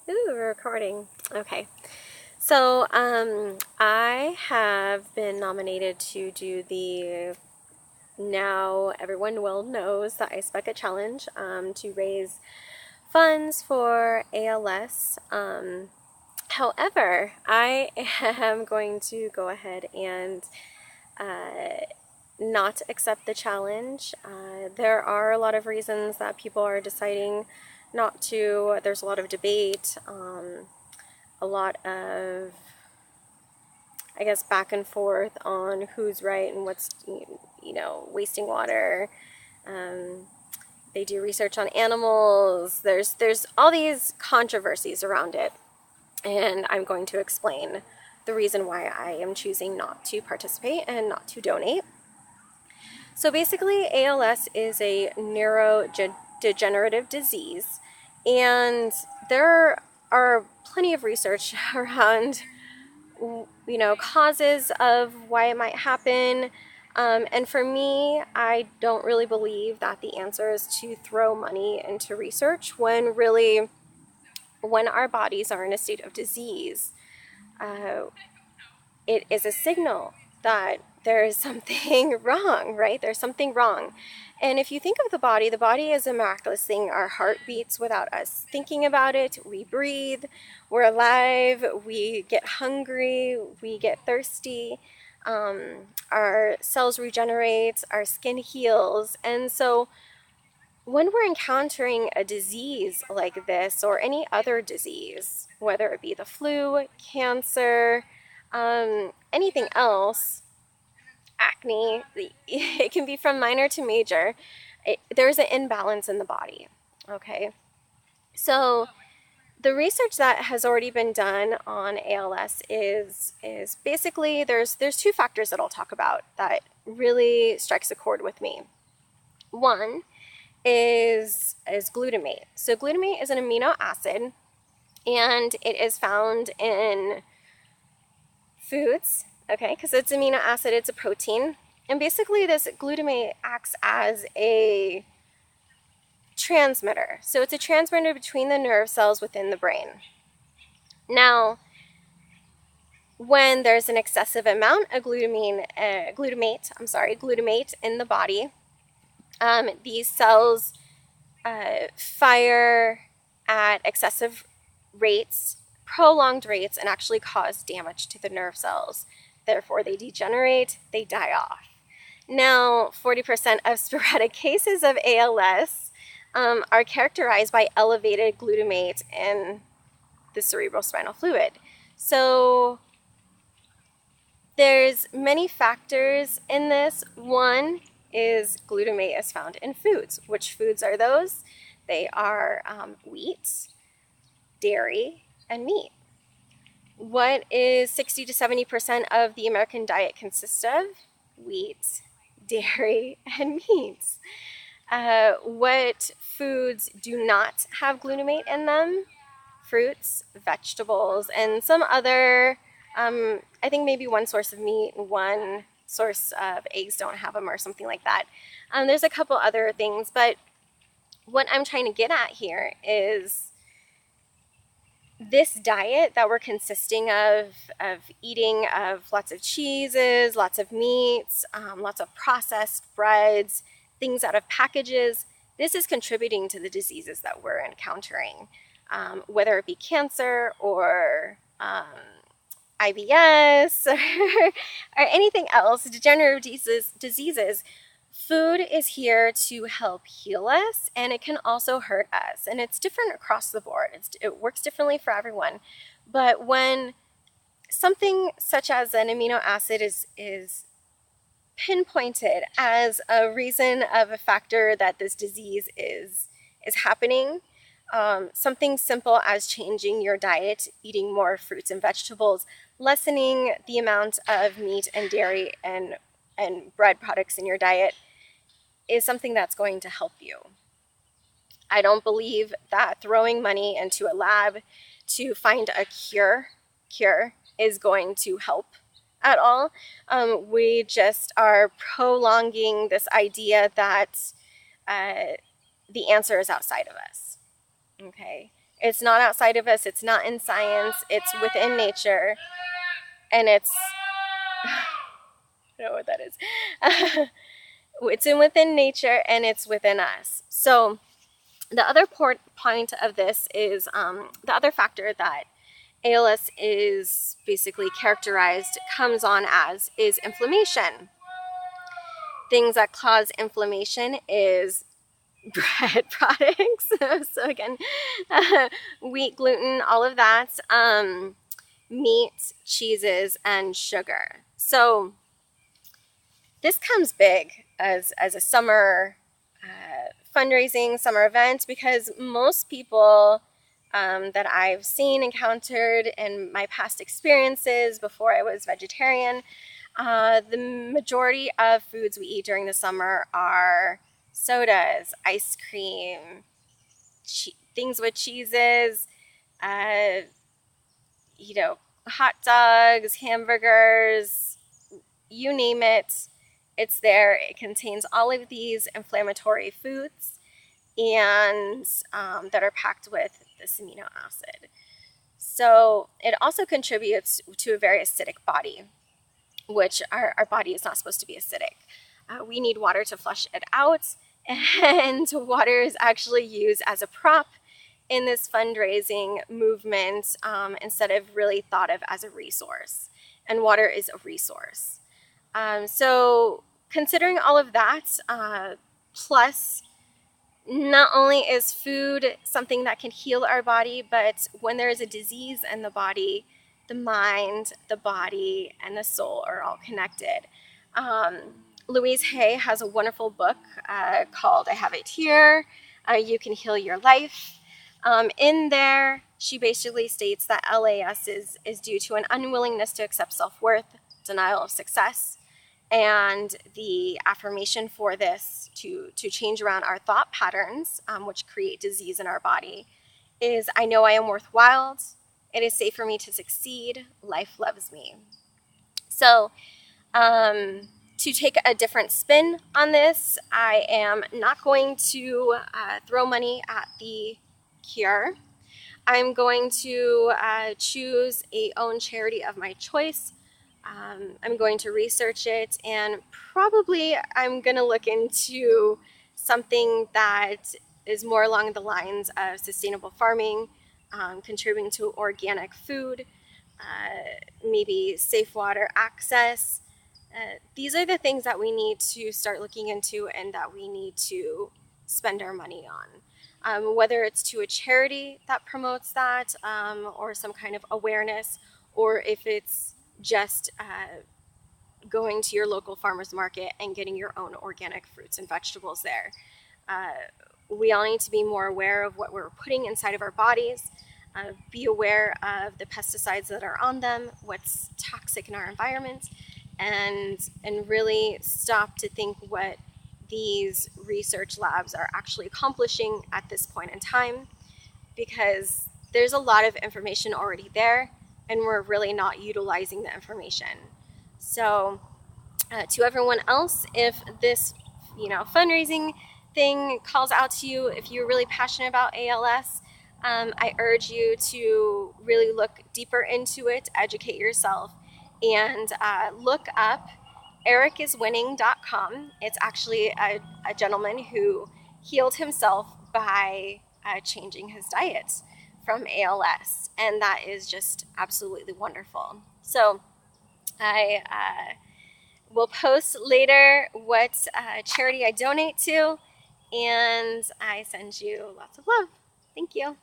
Ooh, we're recording. Okay. So, I have been nominated to do the now everyone well knows the Ice Bucket Challenge to raise funds for ALS. However, I am going to go ahead and not accept the challenge. There are a lot of reasons that people are deciding not to. There's a lot of debate, a lot of, I guess, back and forth on who's right and what's, wasting water. Um, they do research on animals. There's all these controversies around it, and I'm going to explain the reason why I am choosing not to participate and not to donate. So basically, ALS is a neurodegenerative disease, and there are plenty of research around, causes of why it might happen. And for me, I don't really believe that the answer is to throw money into research when really, when our bodies are in a state of disease, uh, it is a signal that there is something wrong, right? There's something wrong. And if you think of the body is a miraculous thing. Our heart beats without us thinking about it. We breathe, we're alive, we get hungry, we get thirsty, our cells regenerate, our skin heals. And so when we're encountering a disease like this or any other disease, whether it be the flu, cancer, anything else, acne, it can be from minor to major. There's an imbalance in the body. Okay, so the research that has already been done on ALS is basically there's two factors that I'll talk about that really strikes a chord with me. One is glutamate. So glutamate is an amino acid, and it is found in foods, okay, because it's amino acid, it's a protein. And basically this glutamate acts as a transmitter. So it's a transmitter between the nerve cells within the brain. Now, when there's an excessive amount of glutamate in the body, these cells fire at excessive rates, prolonged rates, and actually cause damage to the nerve cells. Therefore, they degenerate, they die off. Now, 40% of sporadic cases of ALS are characterized by elevated glutamate in the cerebrospinal fluid. So there's many factors in this. One is glutamate is found in foods. Which foods are those? They are wheat, dairy, and meat. What is 60 to 70% of the American diet consist of? Wheat, dairy, and meats. What foods do not have glutamate in them? Fruits, vegetables, and some other, I think maybe one source of meat, one source of eggs don't have them or something like that. There's a couple other things, but what I'm trying to get at here is this diet that we're consisting of eating of lots of cheeses, lots of meats, lots of processed breads, things out of packages, this is contributing to the diseases that we're encountering, whether it be cancer or IBS or anything else, degenerative diseases. Food is here to help heal us, and it can also hurt us. And it's different across the board. It works differently for everyone. But when something such as an amino acid is pinpointed as a reason of a factor that this disease is happening, something simple as changing your diet, eating more fruits and vegetables, lessening the amount of meat and dairy and bread products in your diet is something that's going to help you. I don't believe that throwing money into a lab to find a cure is going to help at all. We just are prolonging this idea that the answer is outside of us. Okay, It's not outside of us. It's not in science. It's within nature. And it's, I don't know what that is. It's in within nature and it's within us. So the other point of this is the other factor that ALS is basically characterized, comes on as, is inflammation. Things that cause inflammation is bread products. So again, wheat, gluten, all of that, meat, cheeses, and sugar. So this comes big as a summer fundraising, summer event, because most people that I've seen, encountered in my past experiences before I was vegetarian, the majority of foods we eat during the summer are sodas, ice cream, things with cheeses, uh, hot dogs, hamburgers, you name it, it's there. It contains all of these inflammatory foods and that are packed with this amino acid. So it also contributes to a very acidic body, which our body is not supposed to be acidic. We need water to flush it out, and water is actually used as a prop in this fundraising movement instead of really thought of as a resource. And water is a resource. So considering all of that, plus not only is food something that can heal our body, but when there is a disease in the body, the mind, the body, and the soul are all connected. Louise Hay has a wonderful book called I Have It Here, You Can Heal Your Life. In there, she basically states that LAS is due to an unwillingness to accept self-worth, denial of success, and the affirmation for this to change around our thought patterns, which create disease in our body, is I know I am worthwhile. It is safe for me to succeed. Life loves me. So to take a different spin on this, I am not going to throw money at the cure. I'm going to choose a own charity of my choice. I'm going to research it, and probably I'm going to look into something that is more along the lines of sustainable farming, contributing to organic food, maybe safe water access. These are the things that we need to start looking into and that we need to spend our money on. Whether it's to a charity that promotes that, or some kind of awareness, or if it's just going to your local farmer's market and getting your own organic fruits and vegetables there. We all need to be more aware of what we're putting inside of our bodies, be aware of the pesticides that are on them, what's toxic in our environment, and really stop to think what these research labs are actually accomplishing at this point in time, because there's a lot of information already there and we're really not utilizing the information. So to everyone else, if this fundraising thing calls out to you, if you're really passionate about ALS, I urge you to really look deeper into it, educate yourself, and look up ericiswinning.com. It's actually a gentleman who healed himself by changing his diet from ALS, and that is just absolutely wonderful. So I will post later what charity I donate to, and I send you lots of love. Thank you.